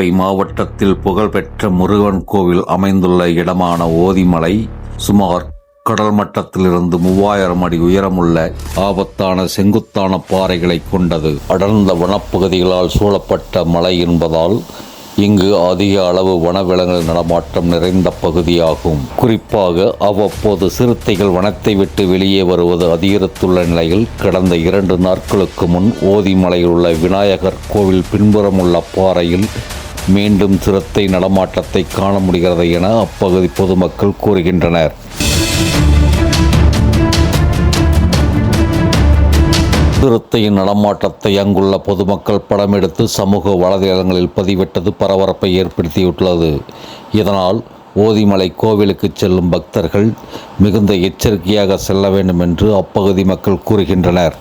கோவை மாவட்டத்தில் புகழ்பெற்ற முருகன் கோவில் அமைந்துள்ள இடமான ஓதிமலை சுமார் கடல் மட்டத்திலிருந்து 3000 அடி உயரமுள்ள ஆபத்தான செங்குத்தான பாறைகளை கொண்டது. அடர்ந்த வனப்பகுதிகளால் சூழப்பட்ட மலை என்பதால் இங்கு அதிக அளவு வனவிலங்குகள் நடமாட்டம் நிறைந்த பகுதியாகும். குறிப்பாக அவ்வப்போது சிறுத்தைகள் வனத்தை விட்டு வெளியே வருவது அதிகரித்துள்ள நிலையில் கடந்த 2 நாட்களுக்கு முன் ஓதிமலையில் உள்ள விநாயகர் கோவில் பின்புறம் உள்ள பாறையில் மீண்டும் சிறுத்தை நடமாட்டத்தை காண முடிகிறது என அப்பகுதி பொதுமக்கள் கூறுகின்றனர். சிறுத்தையின் நடமாட்டத்தை அங்குள்ள பொதுமக்கள் படம் எடுத்து சமூக வலைதளங்களில் பதிவிட்டது பரபரப்பை ஏற்படுத்தியுள்ளது. இதனால் ஓதிமலை கோவிலுக்கு செல்லும் பக்தர்கள் மிகுந்த எச்சரிக்கையாக செல்ல வேண்டும் என்று அப்பகுதி மக்கள் கூறுகின்றனர்.